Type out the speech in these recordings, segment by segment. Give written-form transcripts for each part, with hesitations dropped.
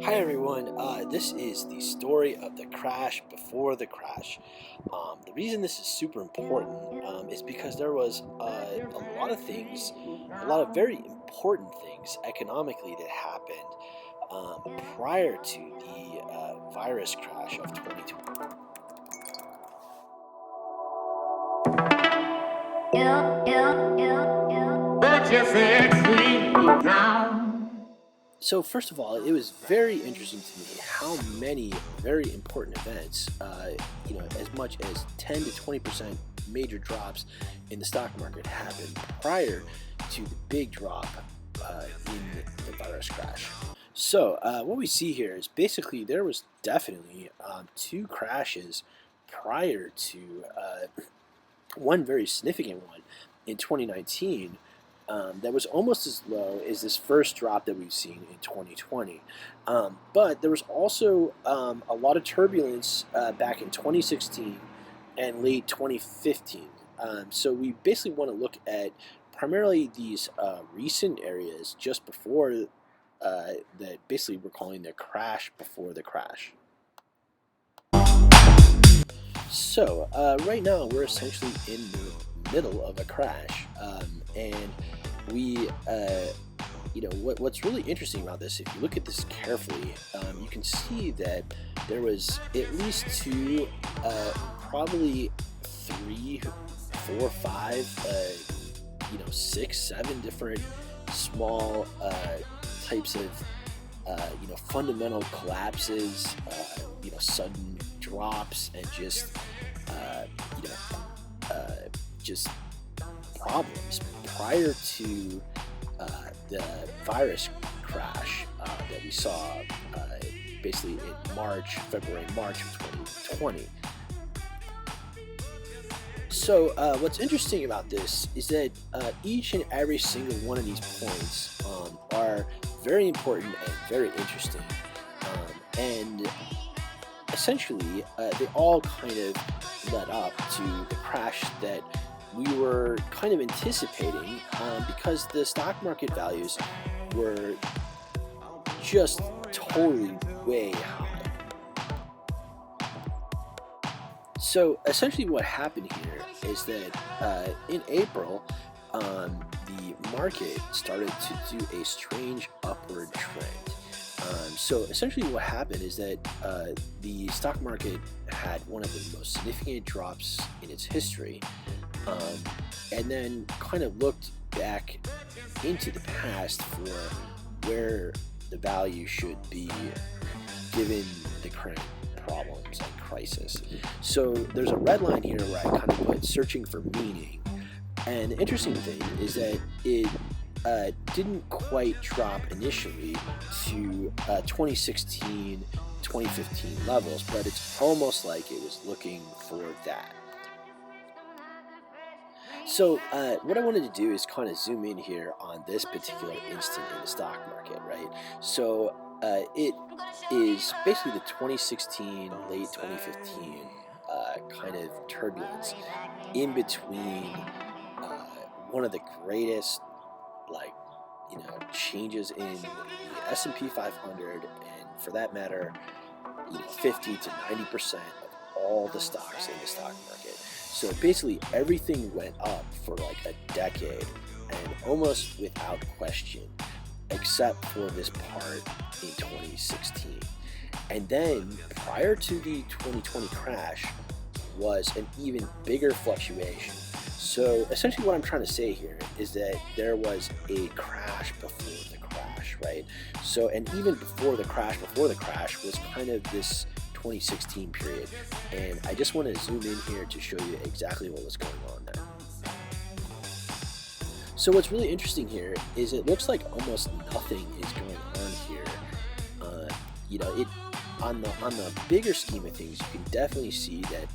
Hi everyone, this is the story of the crash before the crash. The reason this is super important is because there was a lot of things, a lot of very important things economically that happened prior to the virus crash of 2020. But you said sweet down. So first of all, it was very interesting to me how many very important events, as much as 10 to 20% major drops in the stock market happened prior to the big drop in the virus crash. So what we see here is basically there was definitely two crashes prior to one very significant one in 2019 that was almost as low as this first drop that we've seen in 2020. But there was also a lot of turbulence back in 2016 and late 2015. So we basically want to look at primarily these recent areas just before that basically we're calling the crash before the crash. So right now we're essentially in the middle of a crash, and we, what's really interesting about this, if you look at this carefully, you can see that there was at least two, probably three, four, five, 6, 7 different small types of, fundamental collapses, sudden drops, and just, just problems prior to the virus crash that we saw basically in February, March of 2020. So what's interesting about this is that each and every single one of these points are very important and very interesting, and essentially they all kind of led up to the crash that we were kind of anticipating because the stock market values were just totally way high. So essentially what happened here is that in April, the market started to do a strange upward trend. So essentially what happened is that the stock market had one of the most significant drops in its history, and then kind of looked back into the past for where the value should be given the current problems and crisis. So there's a red line here where I kind of put searching for meaning, and the interesting thing is that it didn't quite drop initially to 2016, 2015 levels, but it's almost like it was looking for that. So what I wanted to do is kind of zoom in here on this particular instant in the stock market, right? So it is basically the 2016, late 2015 kind of turbulence in between one of the greatest changes in the S&P 500, and for that matter, 50 to 90% of all the stocks in the stock market. So basically everything went up for like a decade, and almost without question, except for this part in 2016. And then prior to the 2020 crash was an even bigger fluctuation. So essentially what I'm trying to say here is that there was a crash before the crash, right? So, and even before the crash was kind of this 2016 period. And I just want to zoom in here to show you exactly what was going on there. So what's really interesting here is it looks like almost nothing is going on here. On the bigger scheme of things, you can definitely see that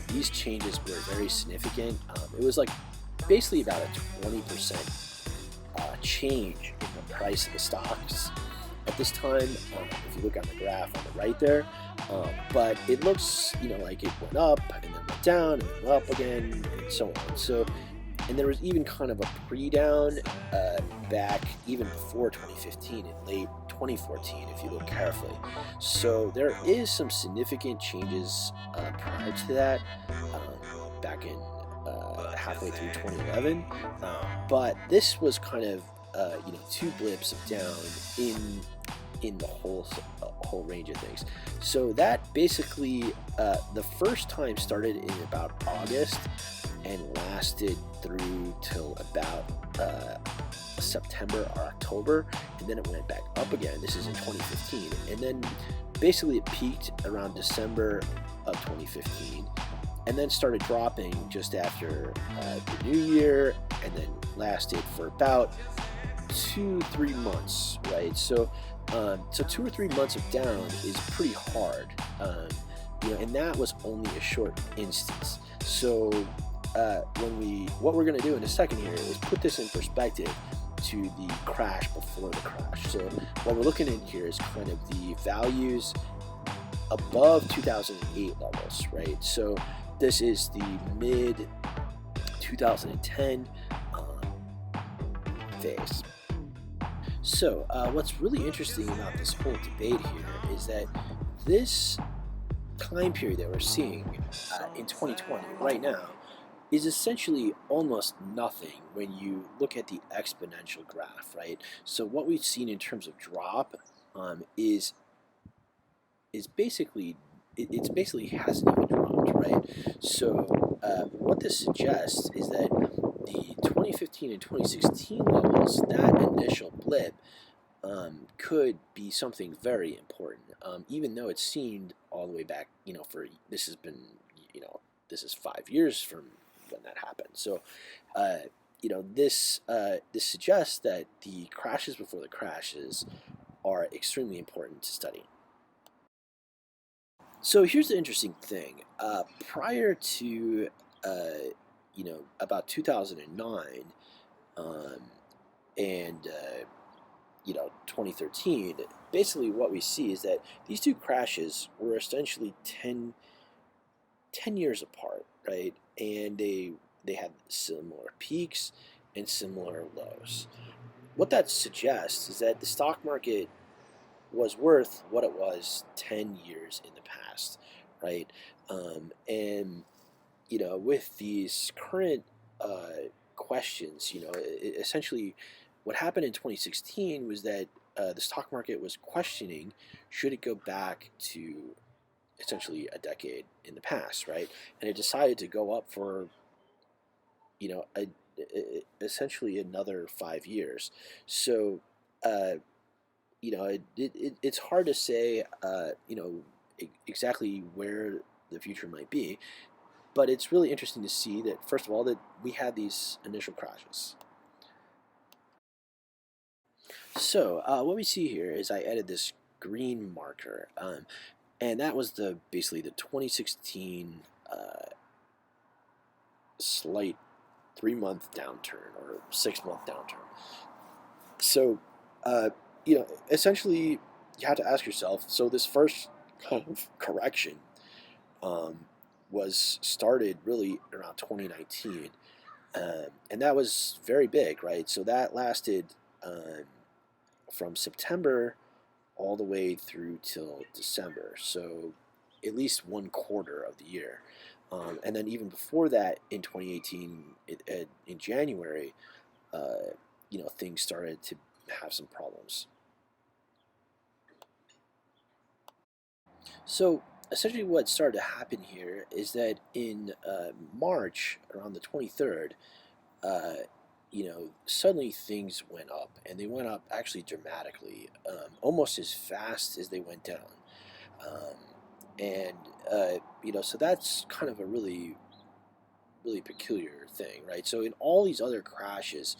these changes were very significant. It was like basically about a 20% change in the price of the stocks at this time, if you look on the graph on the right there. But it looks, like it went up and then went down and then went up again and so on. So, and there was even kind of a pre-down back even before 2015 in late 2014 if you look carefully. So there is some significant changes prior to that, back in halfway through 2011. But this was kind of two blips of down in the whole range of things. So that basically the first time started in about August and lasted through till about September or October, and then it went back up again. This is in 2015, and then basically it peaked around December of 2015, and then started dropping just after the new year, and then lasted for about 2-3 months, right? So 2 or 3 months of down is pretty hard, and that was only a short instance. So what we're going to do in a second here is put this in perspective to the crash before the crash. So what we're looking at here is kind of the values above 2008 levels, right? So this is the mid 2010 phase. So what's really interesting about this whole debate here is that this time period that we're seeing in 2020 right now is essentially almost nothing when you look at the exponential graph, right? So what we've seen in terms of drop is basically it's basically hasn't even dropped, right? So what this suggests is that the 2015 and 2016 levels, that initial blip, could be something very important, even though it seemed all the way back, for this has been, this is 5 years from when that happened. So, this suggests that the crashes before the crashes are extremely important to study. So here's the interesting thing. Prior to, about 2009, and 2013, basically what we see is that these two crashes were essentially 10 years apart, right? And they had similar peaks and similar lows. What that suggests is that the stock market was worth what it was 10 years in the past, right? And with these current questions, essentially what happened in 2016 was that the stock market was questioning, should it go back to essentially a decade in the past, right? And it decided to go up for, essentially another 5 years. So, it's hard to say, exactly where the future might be, but it's really interesting to see that, first of all, that we had these initial crashes. So what we see here is I added this green marker, and that was basically the 2016 slight 3-month downturn or 6-month downturn. So, essentially, you have to ask yourself, so this first kind of correction was started really around 2019, and that was very big, right? So that lasted from September all the way through till December, so at least 1/4 of the year. And then even before that, in 2018, in January, things started to have some problems. So essentially what started to happen here is that in March, around the 23rd, suddenly things went up, and they went up actually dramatically, almost as fast as they went down. And so that's kind of a really, really peculiar thing, right? So in all these other crashes,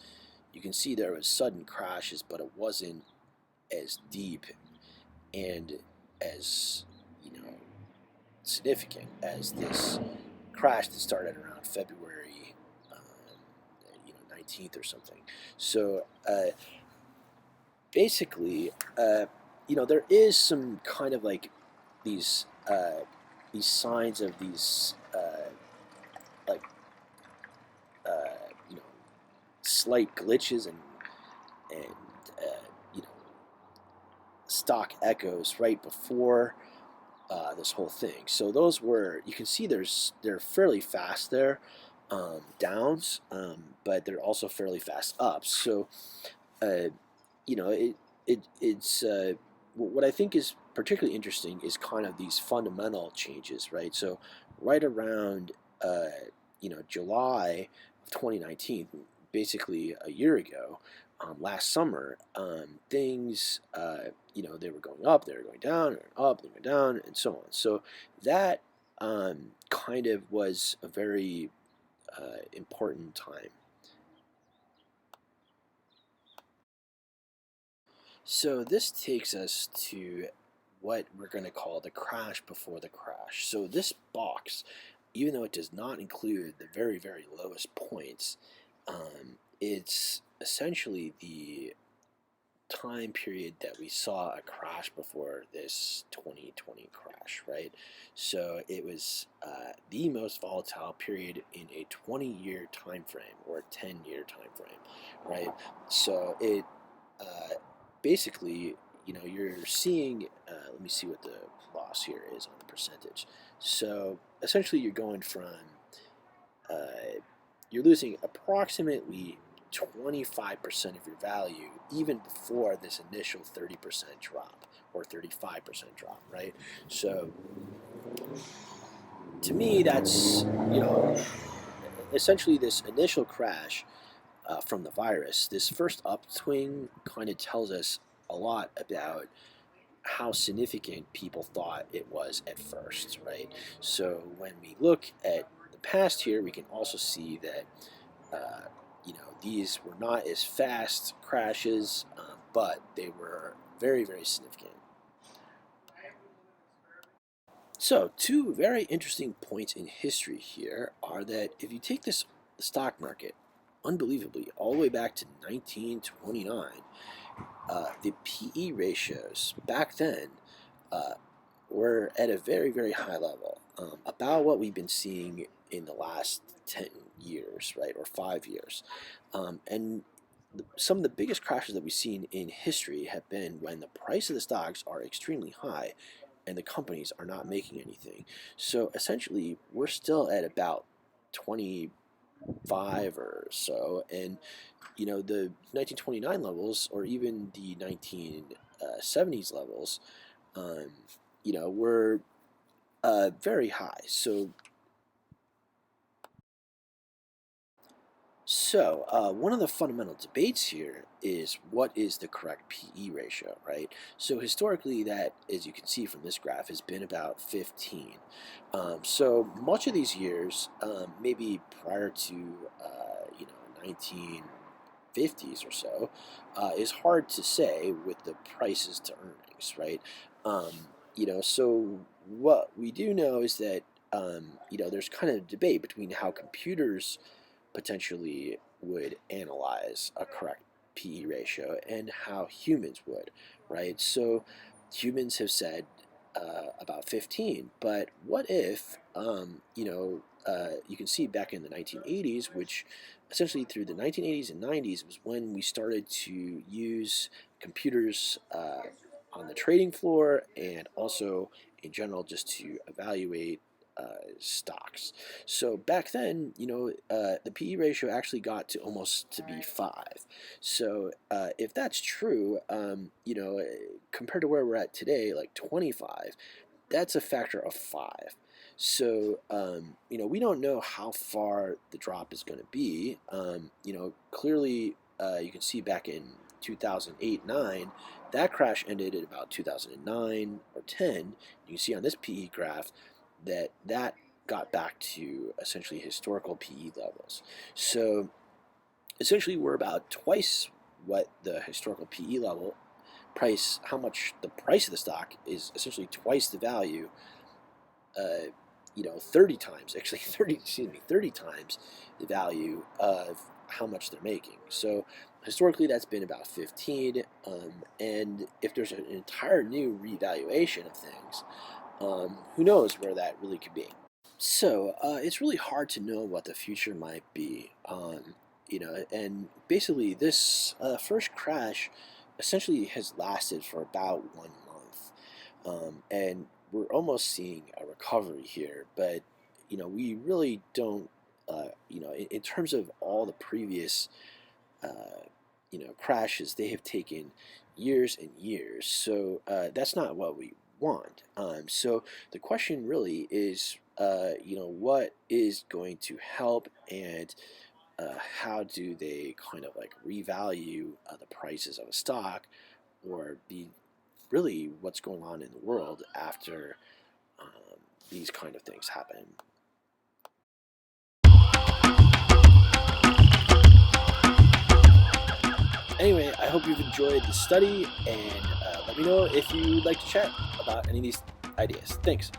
you can see there was sudden crashes, but it wasn't as deep and as significant as this crash that started around February 19th or something. So basically, there is some kind of like these signs of these like slight glitches and stock echoes right before this whole thing. So those were, you can see they're fairly fast there, downs, but they're also fairly fast ups. So uh, it's what I think is particularly interesting is kind of these fundamental changes, right? So right around uh, July of 2019, basically a year ago, last summer, things they were going up, they were going down, and up, they were down, and so on. So that kind of was a very important time. So this takes us to what we're going to call the crash before the crash. So this box, even though it does not include the very, very lowest points, it's essentially the time period that we saw a crash before this 2020 crash, right? So it was the most volatile period in a 20-year time frame or a 10-year time frame, right? So it basically, you're seeing, let me see what the loss here is on the percentage. So essentially you're going from, you're losing approximately 25% of your value even before this initial 30% drop or 35% drop, right? So to me, that's, essentially this initial crash from the virus. This first upswing kind of tells us a lot about how significant people thought it was at first, right? So when we look at the past here, we can also see that these were not as fast crashes, but they were very, very significant. So, two very interesting points in history here are that if you take this stock market, unbelievably, all the way back to 1929, the PE ratios back then were at a very, very high level, about what we've been seeing in the last 10 years, right, or 5 years. And some of the biggest crashes that we've seen in history have been when the price of the stocks are extremely high and the companies are not making anything. So essentially, we're still at about 25 or so, and the 1929 levels or even the 1970s levels, um, were very high. So, one of the fundamental debates here is what is the correct PE ratio, right? So historically, that, as you can see from this graph, has been about 15. So much of these years, maybe prior to 1950s or so, is hard to say with the prices to earnings, right? So what we do know is that there's kind of a debate between how computers potentially would analyze a correct PE ratio and how humans would, right? So humans have said about 15, but what if, you can see back in the 1980s, which essentially through the 1980s and 90s was when we started to use computers on the trading floor and also in general just to evaluate stocks. So back then, the PE ratio actually got to almost to be 5. So if that's true, compared to where we're at today, like 25, that's a factor of 5. So, we don't know how far the drop is going to be. Clearly, you can see back in 2008 9, that crash ended at about 2009 or 10. You can see on this PE graph that got back to essentially historical PE levels. So essentially, we're about twice what the historical PE level price, how much the price of the stock is essentially twice the value. 30 times, actually 30 times the value of how much they're making. So historically, that's been about 15. And if there's an entire new revaluation of things, who knows where that really could be. So it's really hard to know what the future might be. And basically this first crash essentially has lasted for about 1 month, and we're almost seeing a recovery here. But we really don't. In terms of all the previous crashes, they have taken years and years. So that's not what we want. So the question really is, what is going to help, and how do they kind of like revalue the prices of a stock, or the really what's going on in the world after these kind of things happen. Anyway, I hope you've enjoyed the study, and let me know if you'd like to chat about any of these ideas. Thanks.